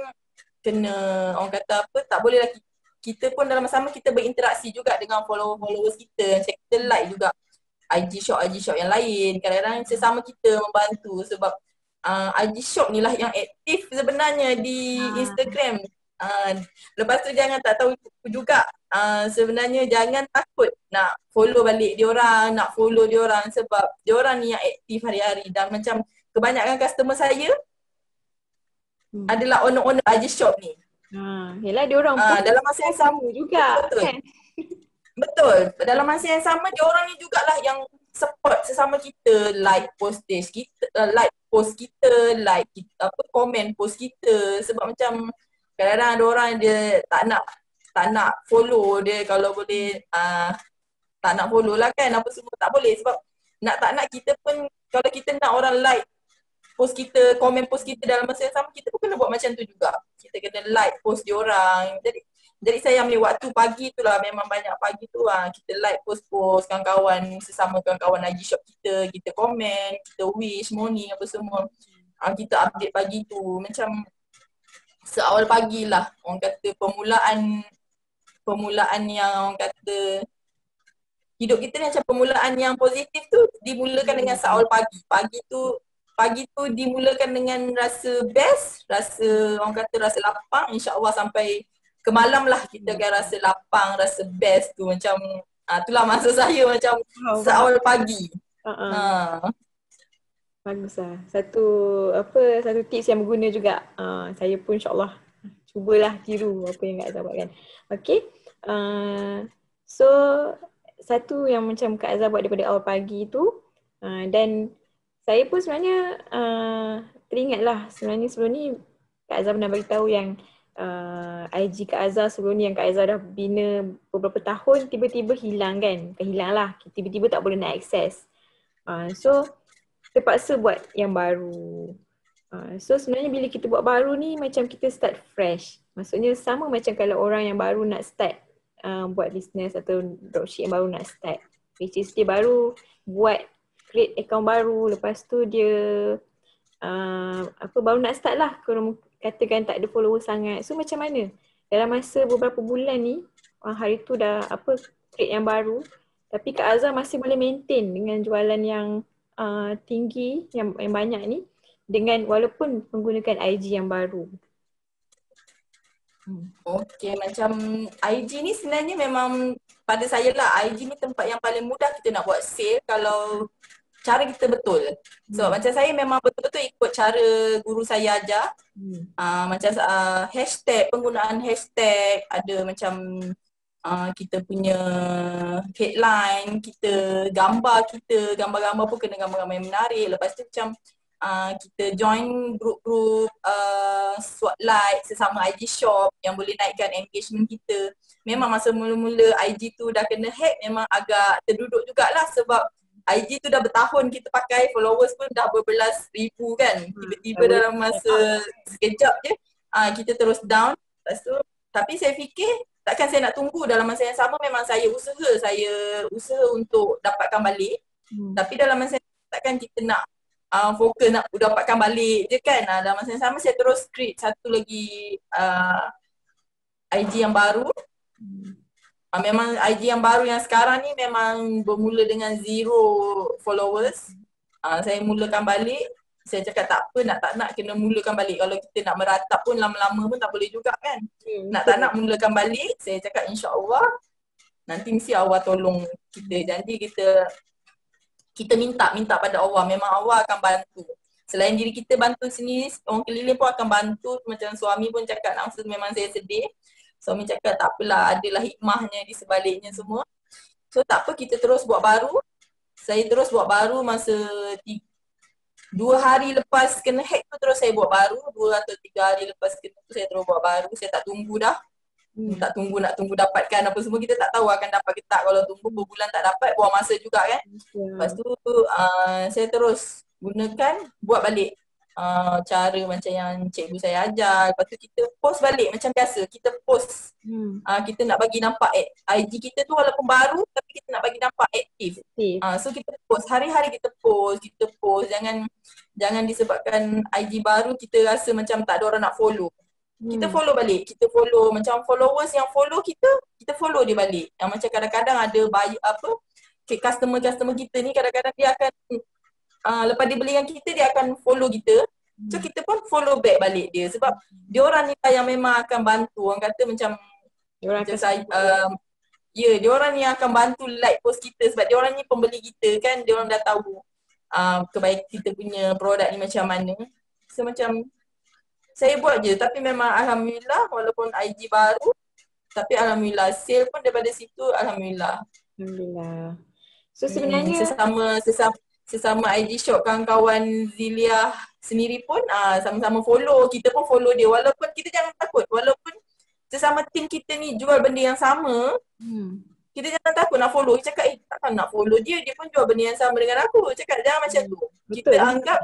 kena, orang kata tak boleh lah, kita pun dalam masa sama kita berinteraksi juga dengan followers kita. Macam kita like juga IG shop yang lain. Kadang-kadang sesama kita membantu sebab IG shop ni lah yang aktif sebenarnya di Instagram. Lepas tu jangan tak tahu juga, sebenarnya jangan takut nak follow balik diorang, nak follow diorang sebab diorang ni yang aktif hari-hari. Dan macam kebanyakan customer saya adalah owner-owner IG shop ni. Yelah diorang pun dalam masa yang sama juga kan. Betul. Dalam masa yang sama diorang ni jugalah yang support sesama kita, like post kita, komen post kita. Sebab macam kadang-kadang ada orang dia tak nak follow dia, kalau boleh tak nak follow lah kan, apa semua tak boleh sebab tak nak kita pun, kalau kita nak orang like post kita, komen post kita dalam masa yang sama, kita pun kena buat macam tu juga. Kita kena like post diorang. Jadi saya ambil waktu pagi tu lah, memang banyak pagi tu kita like post-post kawan-kawan, sesama kawan-kawan IG shop kita, kita komen, kita wish morning apa semua. Kita update pagi tu. Macam seawal pagi lah, orang kata permulaan yang orang kata hidup kita ni macam permulaan yang positif tu dimulakan dengan seawal pagi. Pagi tu pagi tu dimulakan dengan rasa best, rasa orang kata rasa lapang, insya-Allah sampai ke malam lah kita akan rasa lapang, rasa best tu macam itulah masa saya macam Faham. seawal pagi. Uh-uh. Bagus lah. Satu tips yang berguna juga. Saya pun insya-Allah cubalah tiru apa yang Kak Azhar buat kan. Okay. So satu yang macam Kak Azhar buat daripada awal pagi tu, dan saya pun sebenarnya teringatlah sebenarnya sebelum ni Kak Azhar pernah beritahu yang IG Kak Azhar sebelum ni yang Kak Azhar dah bina beberapa tahun tiba-tiba hilang kan. Bukan hilang lah, tiba-tiba tak boleh nak akses. So terpaksa buat yang baru. So sebenarnya bila kita buat baru ni macam kita start fresh. Maksudnya sama macam kalau orang yang baru nak start buat business atau dropship yang baru nak start. Which is dia baru create account baru, lepas tu dia baru nak start lah. Kalau katakan tak ada follower sangat. So macam mana? Dalam masa beberapa bulan ni, hari tu dah create yang baru, tapi Kak Azhar masih boleh maintain dengan jualan yang tinggi yang banyak ni dengan walaupun menggunakan IG yang baru. Okay, macam IG ni sebenarnya memang pada saya lah, IG ni tempat yang paling mudah kita nak buat sale kalau cara kita betul. So macam saya memang betul-betul ikut cara guru saya ajar. Macam hashtag, penggunaan hashtag, ada macam kita punya headline, gambar-gambar pun kena gambar-gambar yang menarik. Lepas tu macam kita join grup-grup spotlight sesama IG shop yang boleh naikkan engagement kita. Memang masa mula-mula IG tu dah kena hack memang agak terduduk jugalah sebab IG tu dah bertahun kita pakai, followers pun dah berbelas ribu kan. Tiba-tiba dalam masa sekejap je kita terus down. Lepas tu, tapi saya fikir takkan saya nak tunggu dalam masa yang sama. Memang saya usaha untuk dapatkan balik. Tapi dalam masa yang sama takkan kita nak fokus nak dapatkan balik je kan. Dalam masa yang sama saya terus create satu lagi IG yang baru. Memang IG yang baru yang sekarang ni memang bermula dengan 0 followers. Saya mulakan balik. Saya cakap tak apa, tak nak kena mulakan balik. Kalau kita nak meratap pun lama-lama pun tak boleh juga kan. Tak nak mulakan balik. Saya cakap insya-Allah nanti mesti Allah tolong kita. Janji kita minta pada Allah. Memang Allah akan bantu. Selain diri kita bantu sendiri, orang keliling pun akan bantu. Macam suami pun cakap langsung memang saya sedih. Suami cakap tak apalah, adalah hikmahnya di sebaliknya semua. So tak apa, kita terus buat baru. Saya terus buat baru masa 2 hari lepas kena hack tu terus saya buat baru. 2 atau 3 hari lepas kena tu saya terus buat baru. Saya tak tunggu dah. Tak tunggu nak dapatkan apa semua. Kita tak tahu akan dapat ke tak. Kalau tunggu berbulan tak dapat, buang masa juga kan. Lepas tu saya terus gunakan, buat balik cara macam yang cikgu saya ajar. Lepas tu kita post balik macam biasa. Kita post. Kita nak bagi nampak IG kita tu walaupun baru tapi kita nak bagi nampak aktif. So kita post. Hari-hari kita post. Jangan disebabkan IG baru kita rasa macam tak ada orang nak follow. Kita follow balik. Kita follow macam followers yang follow kita follow dia balik. Yang macam kadang-kadang ada customer kita ni kadang-kadang dia akan lepas dia beli dengan kita, dia akan follow kita. So kita pun follow back balik dia. Sebab dia orang ni yang memang akan bantu. Orang kata macam dia orang ni akan bantu like post kita. Sebab dia orang ni pembeli kita kan. Dia orang dah tahu kebaikan kita punya produk ni macam mana. So macam saya buat je. Tapi memang Alhamdulillah walaupun IG baru, tapi Alhamdulillah sale pun daripada situ Alhamdulillah. Alhamdulillah. So sebenarnya sesama IG shop kawan-kawan Ziliah sendiri pun sama-sama follow. Kita pun follow dia. Walaupun kita jangan takut. Walaupun sesama tim kita ni jual benda yang sama, kita jangan takut nak follow. Kita cakap takkan nak follow dia. Dia pun jual benda yang sama dengan aku. Cakap jangan macam tu. Kita anggap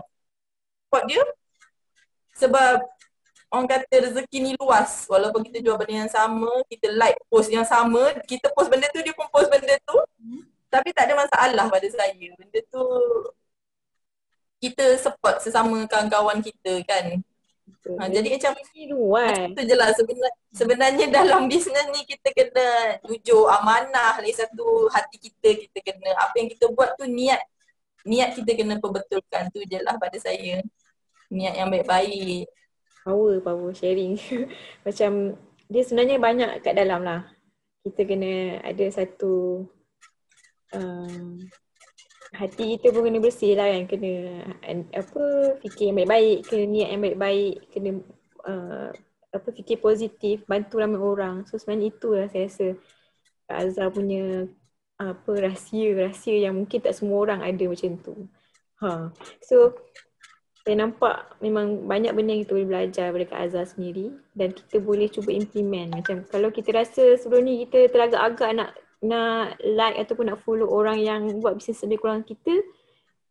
support dia. Sebab orang kata rezeki ni luas. Walaupun kita jual benda yang sama, kita like post yang sama, kita post benda tu, dia pun post benda tu. Tapi tak ada masalah pada saya. Benda tu kita support sesama kawan-kawan kita kan. Jadi macam itu je lah sebenarnya dalam bisnes ni kita kena jujur, amanah lagi satu hati kita kena. Apa yang kita buat tu niat niat kita kena perbetulkan, tu je lah pada saya. Niat yang baik-baik. Power sharing. Macam dia sebenarnya banyak kat dalam lah. Kita kena ada satu hati kita pun kena bersih lah kan. Kena fikir yang baik-baik, kena niat yang baik-baik, kena fikir positif, bantu ramai orang. So sebenarnya itulah saya rasa Kak Azhar punya rahsia yang mungkin tak semua orang ada macam tu. So saya nampak memang banyak benda yang kita boleh belajar daripada Kak Azhar sendiri dan kita boleh cuba implement. Macam kalau kita rasa sebelum ni kita teragak-agak nak like ataupun nak follow orang yang buat bisnes lebih kurang kita,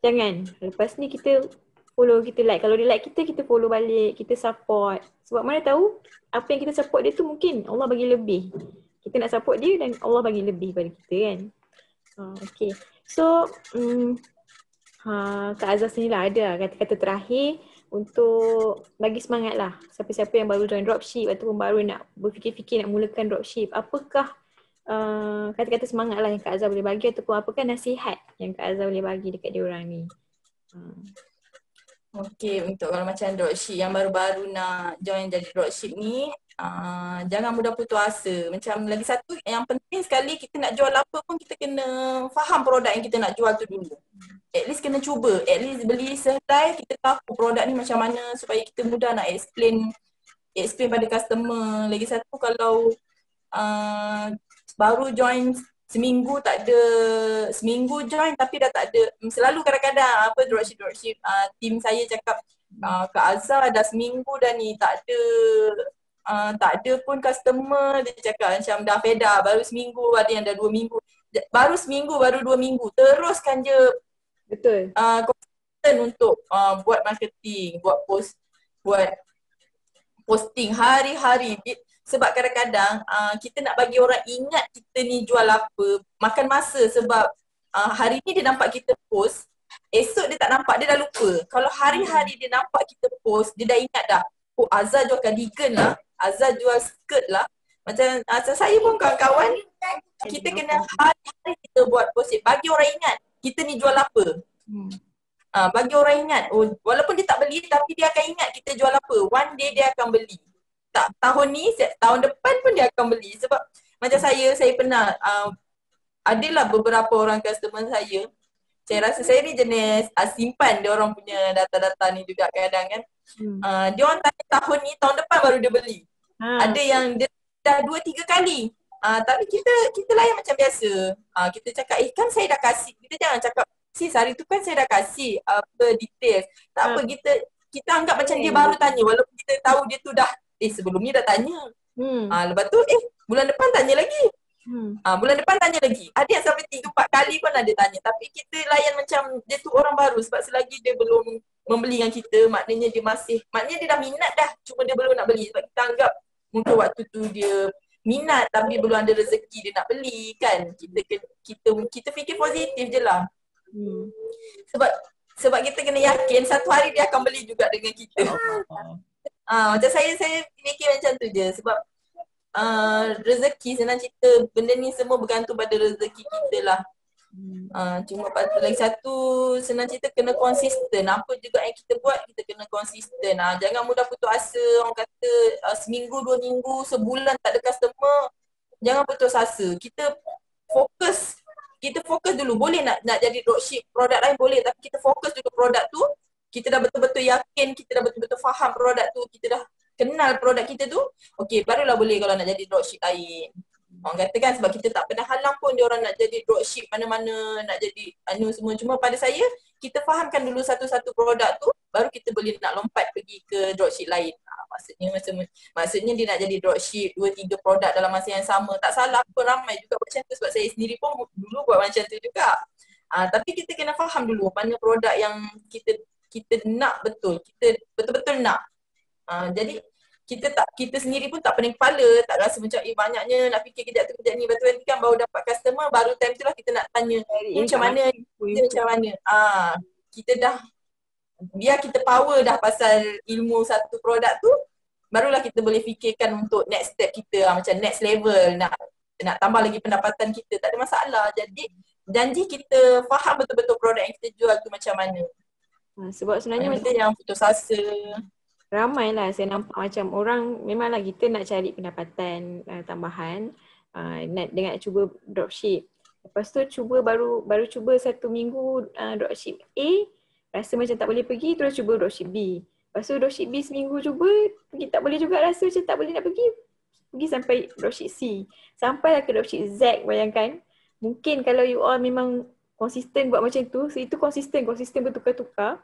jangan. Lepas ni kita follow, kita like. Kalau dia like kita, kita follow balik, kita support. Sebab mana tahu apa yang kita support dia tu mungkin Allah bagi lebih. Kita nak support dia dan Allah bagi lebih pada kita kan. Okay. So, Kak Azhar sendiri lah ada kata-kata terakhir untuk bagi semangat lah siapa-siapa yang baru join dropship ataupun baru nak berfikir-fikir nak mulakan dropship. Apakah kata-kata semangat lah yang Kak Azhar boleh bagi ataupun apakah nasihat yang Kak Azhar boleh bagi dekat diorang ni? Okay, untuk kalau macam dropship yang baru-baru nak join jadi dropship ni, jangan mudah putus asa. Macam lagi satu yang penting sekali, kita nak jual apa pun kita kena faham produk yang kita nak jual tu dulu. At least kena cuba, at least beli sehelai, kita tahu produk ni macam mana supaya kita mudah nak explain pada customer. Lagi satu kalau baru join seminggu seminggu join tapi dah tak ada, selalu kadang-kadang dropship team saya cakap Kak Azhar dah seminggu dah ni tak ada pun customer. Dia cakap macam dah fed up, baru seminggu, ada yang dah 2 minggu, baru seminggu, baru 2 minggu, teruskan je. Betul. Konsisten untuk buat marketing, buat posting hari-hari. Sebab kadang-kadang kita nak bagi orang ingat kita ni jual apa, makan masa. Sebab hari ni dia nampak kita post, esok dia tak nampak, dia dah lupa. Kalau hari-hari dia nampak kita post, dia dah ingat dah, oh Azhar jual cardigan lah, Azhar jual skirt lah. Macam saya pun kawan-kawan, kita kena hari-hari kita buat post, bagi orang ingat kita ni jual apa. Bagi orang ingat, walaupun dia tak beli tapi dia akan ingat kita jual apa. One day dia akan beli. Tak tahun ni, tahun depan pun dia akan beli. Sebab macam saya pernah adalah beberapa orang customer saya rasa saya ni jenis simpan dia orang punya data-data ni juga kadang kan. Dia orang tanya tahun ni, tahun depan baru dia beli. Ada yang dia dah 2-3 kali. Tapi kita layan macam biasa. Kita cakap, kan saya dah kasih. Kita jangan cakap, sis hari tu kan saya dah kasih details. Tak apa, kita anggap macam dia baru tanya. Walaupun kita tahu dia tu dah sebelum ni dah tanya. Lepas tu bulan depan tanya lagi. Bulan depan tanya lagi. Ada yang sampai 3-4 kali pun ada tanya. Tapi kita layan macam dia tu orang baru. Sebab selagi dia belum membeli dengan kita, maknanya dia dah minat dah. Cuma dia belum nak beli. Sebab kita anggap mungkin waktu tu dia minat tapi belum ada rezeki dia nak beli kan. Kita fikir positif je lah. Sebab kita kena yakin satu hari dia akan beli juga dengan kita. Macam saya fikir macam tu je. Sebab rezeki, senang cerita, benda ni semua bergantung pada rezeki kita lah. Cuma lagi satu, senang cerita, kena konsisten. Apa juga yang kita buat, kita kena konsisten. Jangan mudah putus asa. Orang kata seminggu, 2 minggu, sebulan tak ada customer, jangan putus asa. Kita fokus dulu. Boleh nak jadi dropship produk lain boleh, tapi kita fokus dulu produk tu. Kita dah betul-betul yakin, kita dah betul-betul faham produk tu, kita dah kenal produk kita tu, okey, barulah boleh kalau nak jadi dropship lain. Orang kata kan, sebab kita tak pernah halang pun dia orang nak jadi dropship mana-mana, nak jadi semua. Cuma pada saya, kita fahamkan dulu satu-satu produk tu, baru kita boleh nak lompat pergi ke dropship lain. Maksudnya dia nak jadi dropship 2-3 produk dalam masa yang sama. Tak salah pun, ramai juga buat macam tu. Sebab saya sendiri pun dulu buat macam tu juga. Tapi kita kena faham dulu mana produk yang kita nak betul. Kita betul-betul nak. Jadi kita sendiri pun tak pening kepala, tak rasa macam banyaknya nak fikir kejap tu kejap ni. Betul kan baru dapat customer, baru time tu lah kita nak tanya macam mana, macam mana. Kita dah, biar kita power dah pasal ilmu satu produk tu, barulah kita boleh fikirkan untuk next step kita, macam next level, nak tambah lagi pendapatan kita, tak ada masalah. Jadi janji kita faham betul-betul produk yang kita jual tu macam mana. Sebab sebenarnya Yang macam penting yang putus asa. ramai lah saya nampak macam orang memanglah kita nak cari pendapatan tambahan, nak cuba dropship. Lepas tu baru cuba 1 minggu dropship A, rasa macam tak boleh pergi, terus cuba dropship B. Lepas tu dropship B seminggu cuba, pergi tak boleh juga, rasa macam tak boleh nak pergi sampai dropship C. Sampailah ke dropship Z, bayangkan. Mungkin kalau you all memang konsisten buat macam tu, so itu konsisten bertukar-tukar,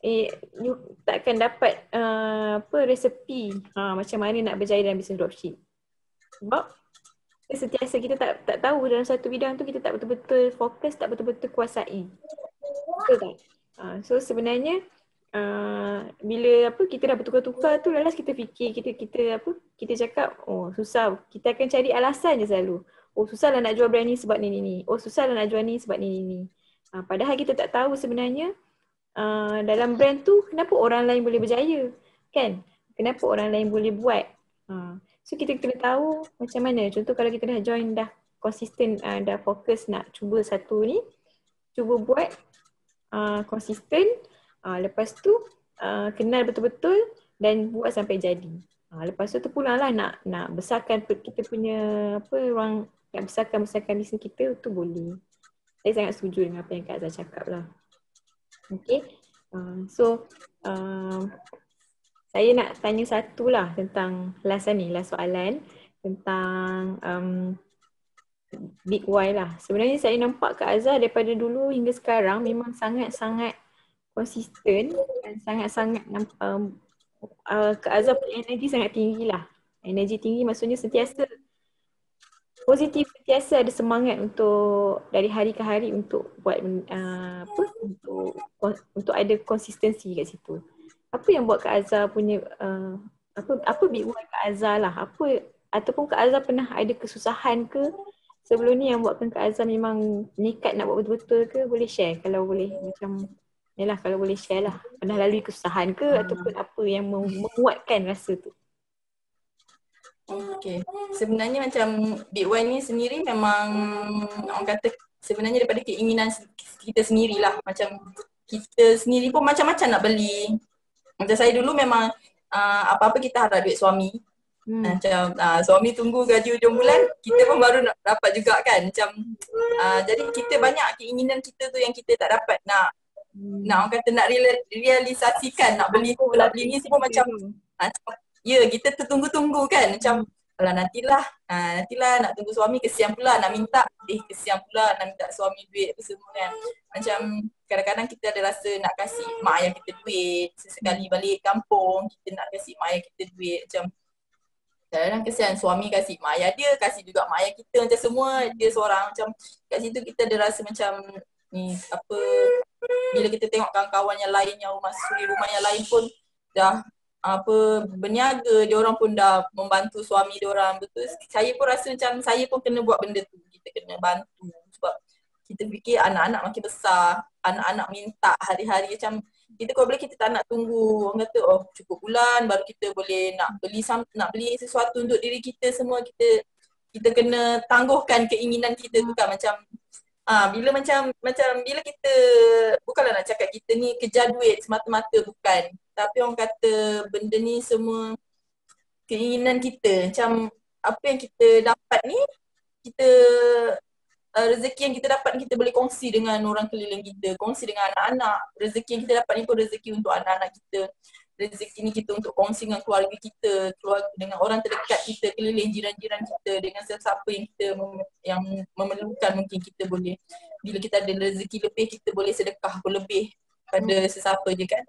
you takkan dapat resepi macam mana nak berjaya dalam bisnes dropship. Sebab sentiasa kita tak tahu dalam satu bidang tu, kita tak betul-betul fokus, tak betul-betul kuasai. Betul tak? So sebenarnya bila kita dah bertukar-tukar tu, lalas kita fikir, kita cakap, oh susah, kita akan cari alasan je selalu. Oh susahlah nak jual brand ni sebab ni. Oh susahlah nak jual ni sebab ni. Padahal kita tak tahu sebenarnya dalam brand tu kenapa orang lain boleh berjaya, kan? Kenapa orang lain boleh buat. So kita kena tahu macam mana. Contoh kalau kita dah join, dah konsisten, dah fokus nak cuba satu ni, cuba buat konsisten, lepas tu kenal betul-betul dan buat sampai jadi. Lepas tu terpulanglah nak besarkan kita punya ruang, nak besarkan bisnes kita tu boleh. Saya sangat setuju dengan apa yang Kak Azhar cakap lah. Okay, so saya nak tanya satu lah tentang last soalan tentang Big Y lah. Sebenarnya saya nampak Kak Azhar daripada dulu hingga sekarang memang sangat-sangat konsisten dan sangat-sangat Kak Azhar punya energi sangat tinggi lah. Energi tinggi maksudnya sentiasa positif, sentiasa ada semangat untuk dari hari ke hari untuk buat untuk ada konsistensi kat situ. Apa yang buat Kak Azhar punya apa big why Kak Azhar lah? Ataupun Kak Azhar pernah ada kesusahan ke sebelum ni yang buatkan Kak Azhar memang nekat nak buat betul-betul ke? Boleh share kalau boleh, macam yalah, kalau boleh share lah. Pernah lalui kesusahan ke ataupun apa yang menguatkan rasa tu? Okay. Sebenarnya macam Big Y ni sendiri memang orang kata sebenarnya daripada keinginan kita sendirilah. Macam kita sendiri pun macam-macam nak beli. Macam saya dulu memang apa-apa kita harap duit suami. Macam suami tunggu gaji hujung bulan, kita pun baru nak dapat juga kan. Macam jadi kita banyak keinginan kita tu yang kita tak dapat nak orang kata nak realisasikan, nak beli tu, nak beli ni semua macam ya, kita tertunggu-tunggu kan. Macam alah nantilah nak tunggu suami, kesian pula nak minta, kesian pula nak minta suami duit apa semua kan. Macam kadang-kadang kita ada rasa nak kasih mak ayah kita duit, sesekali balik kampung kita nak kasih mak ayah kita duit. Macam kadang-kadang kesian suami kasih mak ayah dia, kasih juga mak ayah kita, macam semua dia seorang. Macam kat situ kita ada rasa macam ni apa, bila kita tengok kawan-kawan yang lain yang suri rumah yang lain pun dah berniaga, dia orang pun dah membantu suami dia orang. Betul, saya pun rasa macam saya pun kena buat benda tu, kita kena bantu. Sebab kita fikir anak-anak makin besar, anak-anak minta hari-hari, macam kita kalau boleh kita tak nak tunggu orang kata oh cukup bulan baru kita boleh nak beli sesuatu untuk diri kita semua. Kita kena tangguhkan keinginan kita tu kan. Macam bila bila kita, bukanlah nak cakap kita ni kejar duit semata-mata, bukan, tapi orang kata benda ni semua keinginan kita. Macam apa yang kita dapat ni, kita rezeki yang kita dapat ni kita boleh kongsi dengan orang keliling kita, kongsi dengan anak-anak. Rezeki yang kita dapat ni pun rezeki untuk anak-anak kita. Rezeki ni kita untuk kongsi dengan keluarga kita, dengan orang terdekat kita, keliling jiran-jiran kita, dengan sesiapa yang memerlukan. Mungkin kita boleh, bila kita ada rezeki lebih, kita boleh sedekah berlebih pada sesiapa je kan.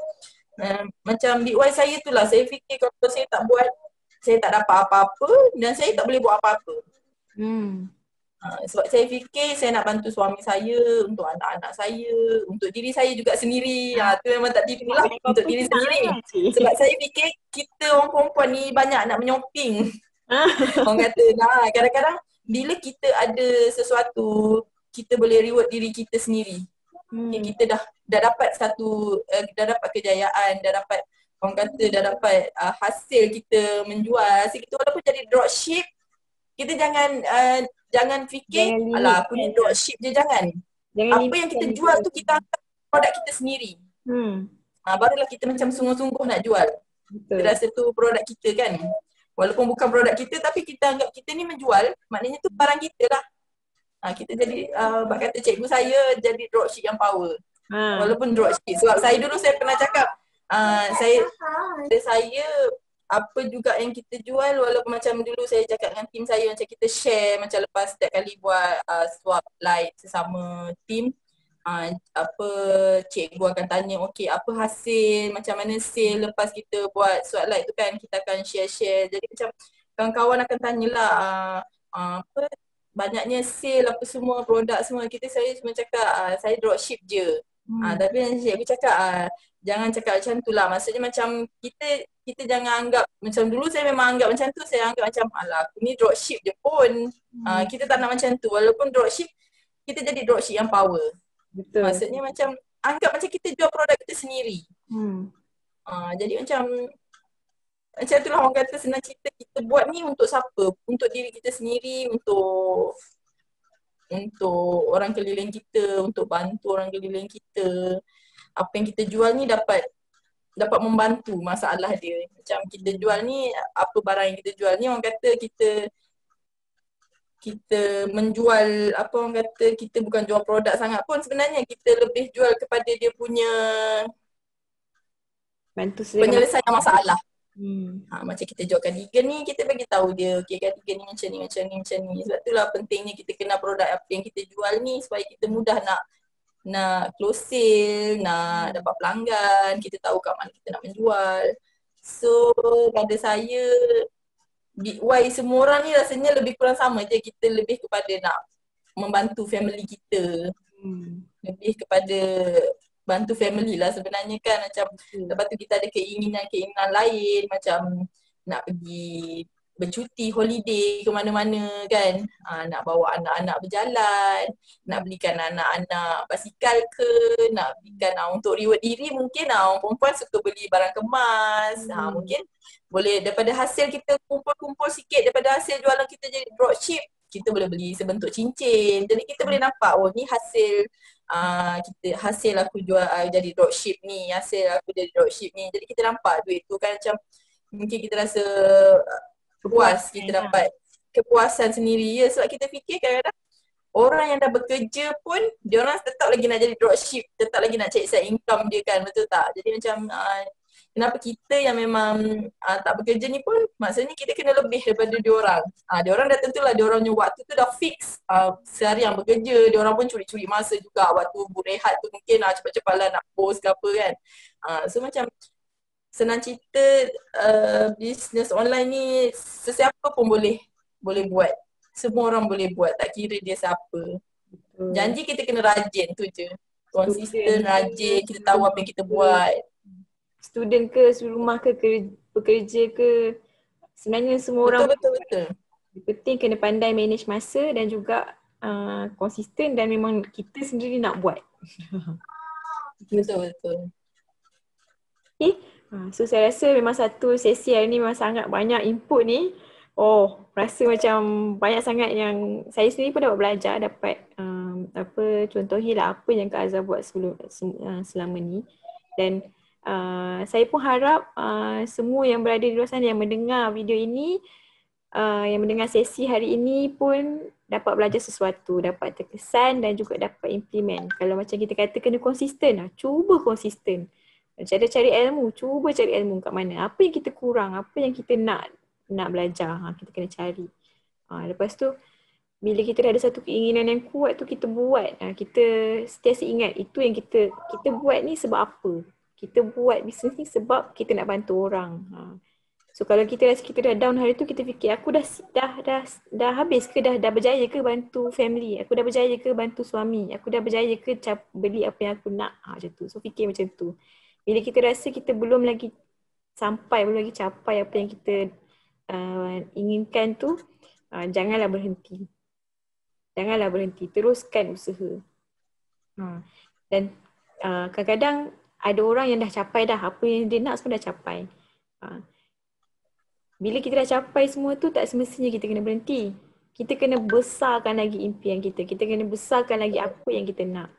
Macam Big Y saya tu lah, saya fikir kalau saya tak buat, saya tak dapat apa-apa dan saya tak boleh buat apa-apa. Sebab saya fikir saya nak bantu suami saya, untuk anak-anak saya, untuk diri saya juga sendiri. Tu memang tak tipu lah, untuk diri sendiri. Sebab saya fikir kita orang perempuan ni banyak nak menyoping. Orang kata kadang-kadang bila kita ada sesuatu, kita boleh reward diri kita sendiri. Kita dah dapat dah dapat kejayaan, dah dapat, orang kata dah dapat hasil kita menjual. Hasil kita walaupun jadi dropship, kita jangan fikir Jangan alah aku limitkan ni lah. dropship je, jangan. Jangan Apa yang limitkan kita diri jual tu kita. kita anggap produk kita sendiri. Barulah kita macam sungguh-sungguh nak jual. Kita Betul. rasa tu produk kita kan. Walaupun bukan produk kita tapi kita anggap kita ni menjual, maknanya tu barang kita lah. Kita jadi bak kata cikgu saya jadi dropship yang power. Ha. Walaupun dropship. Sebab saya dulu saya pernah cakap saya apa juga yang kita jual, walaupun macam dulu saya cakap dengan tim saya macam kita share macam lepas setiap kali buat swap light sesama tim, apa cikgu akan tanya okey apa hasil, macam mana sale lepas kita buat swap light tu kan, kita akan share-share. Jadi macam kawan-kawan akan tanyalah apa banyaknya sale apa semua produk semua. Saya cuma cakap saya dropship je. Tapi cikgu cakap jangan cakap macam tu lah. Maksudnya macam kita jangan anggap, macam dulu saya memang anggap macam tu, saya anggap macam alah aku ni dropship je pun. Kita tak nak macam tu. Walaupun dropship, kita jadi dropship yang power. Betul. Maksudnya macam anggap macam kita jual produk kita sendiri. Jadi macam tu lah orang kata, senang cerita kita buat ni untuk siapa? Untuk diri kita sendiri, untuk orang keliling kita, untuk bantu orang keliling kita. Apa yang kita jual ni dapat membantu masalah dia. Macam kita jual ni, apa barang yang kita jual ni, orang kata kita menjual, apa orang kata, kita bukan jual produk sangat pun sebenarnya, kita lebih jual kepada dia punya Bantu penyelesaian masalah. Hmm. Macam kita jual cardigan ni, kita bagi tahu dia, okay cardigan ni macam ni, macam ni, macam ni. Sebab itulah pentingnya kita kenal produk apa yang kita jual ni supaya kita mudah nak close sale, nak dapat pelanggan, kita tahu kat mana kita nak menjual. So pada saya, why semua orang ni rasanya lebih kurang sama je. Kita lebih kepada nak membantu family kita. Lebih kepada bantu family lah sebenarnya kan. Macam lepas tu kita ada keinginan lain, macam nak pergi bercuti, holiday ke mana-mana kan. Nak bawa anak-anak berjalan, nak belikan anak-anak basikal ke, nak belikan untuk reward diri. Mungkin orang perempuan suka beli barang kemas. Mungkin boleh daripada hasil kita kumpul-kumpul sikit, daripada hasil jualan kita jadi dropship, kita boleh beli sebentuk cincin. Jadi kita boleh nampak, oh ni hasil hasil aku jual jadi dropship ni, hasil aku jadi dropship ni. Jadi kita nampak duit tu kan, macam mungkin kita rasa puas, kita dapat kepuasan sendiri ya. Sebab kita fikir kadang-kadang orang yang dah bekerja pun dia orang tetap lagi nak jadi dropship, tetap lagi nak cari side income dia kan, betul tak? Jadi macam kenapa kita yang memang tak bekerja ni pun, maksudnya kita kena lebih daripada diorang. Diorang dah tentulah diorang punya waktu tu dah fix, sehari yang bekerja, diorang pun curi-curi masa juga. Waktu berehat tu mungkin cepat-cepat lah nak post ke apa kan. So macam senang cerita, bisnes online ni sesiapa pun boleh buat. Semua orang boleh buat, tak kira dia siapa. Janji kita kena rajin tu je. Konsisten, rajin, kita tahu apa yang kita buat. Student ke, rumah ke, pekerja ke, sebenarnya semua orang betul. Penting kena pandai manage masa dan juga konsisten, dan memang kita sendiri nak buat. Betul. Okay. So saya rasa memang satu sesi hari ni memang sangat banyak input ni. Rasa macam banyak sangat yang saya sendiri pun dapat belajar, dapat contohilah apa yang Kak Azhar buat selama ni. Dan saya pun harap semua yang berada di luar sana yang mendengar video ini, yang mendengar sesi hari ini pun dapat belajar sesuatu, dapat terkesan dan juga dapat implement. Kalau macam kita kata kena konsisten, cuba konsisten. Cara cari ilmu, cuba cari ilmu kat mana. Apa yang kita kurang, apa yang kita nak belajar, kita kena cari. Lepas tu, bila kita dah ada satu keinginan yang kuat tu, kita buat. Kita sentiasa ingat itu yang kita buat ni sebab apa. Kita buat bisnes ni sebab kita nak bantu orang. So kalau kita rasa kita dah down hari tu, kita fikir aku dah habis ke, dah berjaya ke bantu family, aku dah berjaya ke bantu suami, aku dah berjaya ke beli apa yang aku nak, macam tu. So fikir macam tu. Bila kita rasa kita belum lagi capai apa yang kita inginkan tu, janganlah berhenti. Teruskan usaha. Dan kadang-kadang ada orang yang dah capai dah, apa yang dia nak semua dah capai. Bila kita dah capai semua tu, tak semestinya kita kena berhenti. Kita kena besarkan lagi impian kita. Kita kena besarkan lagi apa yang kita nak.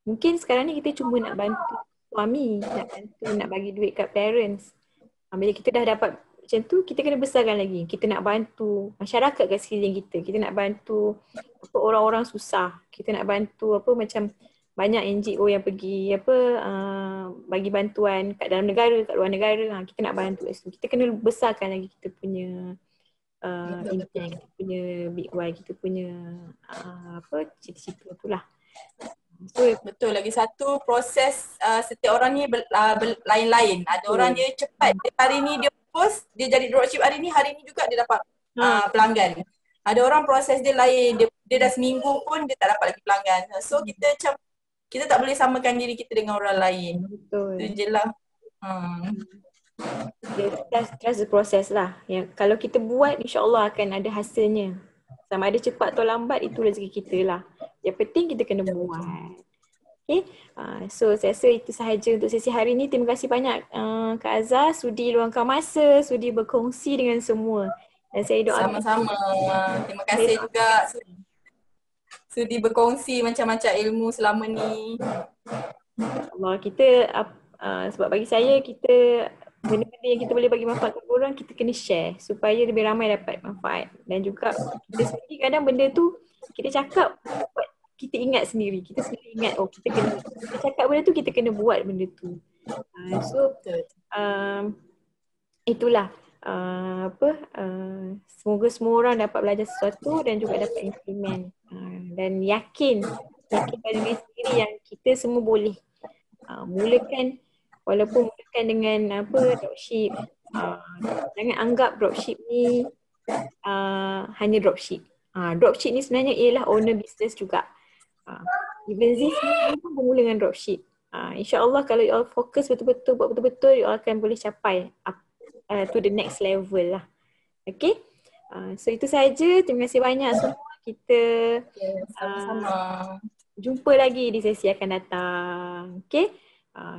Mungkin sekarang ni kita cuma nak bantu suami, nak bantu, nak bagi duit kat parents. Bila kita dah dapat macam tu, kita kena besarkan lagi. Kita nak bantu masyarakat kat sekeliling kita. Kita nak bantu apa orang-orang susah. Kita nak bantu apa macam banyak NGO yang pergi bagi bantuan kat dalam negara, kat luar negara. Kita nak bantu kat situ. Kita kena besarkan lagi kita punya impian, kita punya big why, kita punya cita-cita tu lah. So, betul. Lagi satu, proses setiap orang ni lain-lain. Ada orang dia cepat. Dia hari ni dia post, dia jadi dropship hari ni juga dia dapat pelanggan. Ada orang proses dia lain. Dia dah seminggu pun dia tak dapat lagi pelanggan. So kita tak boleh samakan diri kita dengan orang lain. Betul. Itu je lah. Trust the process lah. Yang kalau kita buat, insyaAllah akan ada hasilnya. Sama ada cepat atau lambat, itu rezeki kita lah. Yang penting kita kena buat. Okay. So saya rasa itu sahaja untuk sesi hari ini. Terima kasih banyak Kak Azhar sudi luangkan masa, sudi berkongsi dengan semua. Dan saya doakan. Sama-sama. Terima kasih juga sudi berkongsi macam-macam ilmu selama ni. Allah, kita sebab bagi saya kita benda-benda yang kita boleh bagi manfaat kepada orang, kita kena share supaya lebih ramai dapat manfaat. Dan juga kita sendiri kadang benda tu kita cakap, kita ingat sendiri. Kita sendiri ingat, kita cakap benda tu, kita kena buat benda tu. Itulah semoga semua orang dapat belajar sesuatu dan juga dapat implement. Dan yakin pada diri sendiri yang kita semua boleh. Mulakan dengan dropship. Jangan anggap dropship ni hanya dropship. Dropship ni sebenarnya ialah owner business juga. Even Ziz ni pun bermula dengan dropship. InsyaAllah kalau you all fokus betul-betul, buat betul-betul, you all akan boleh capai to the next level lah. Okay. So itu sahaja. Terima kasih banyak semua. Kita sama-sama. Jumpa lagi di sesi akan datang. Okay.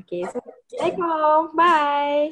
Okay. So, Assalamualaikum. Bye.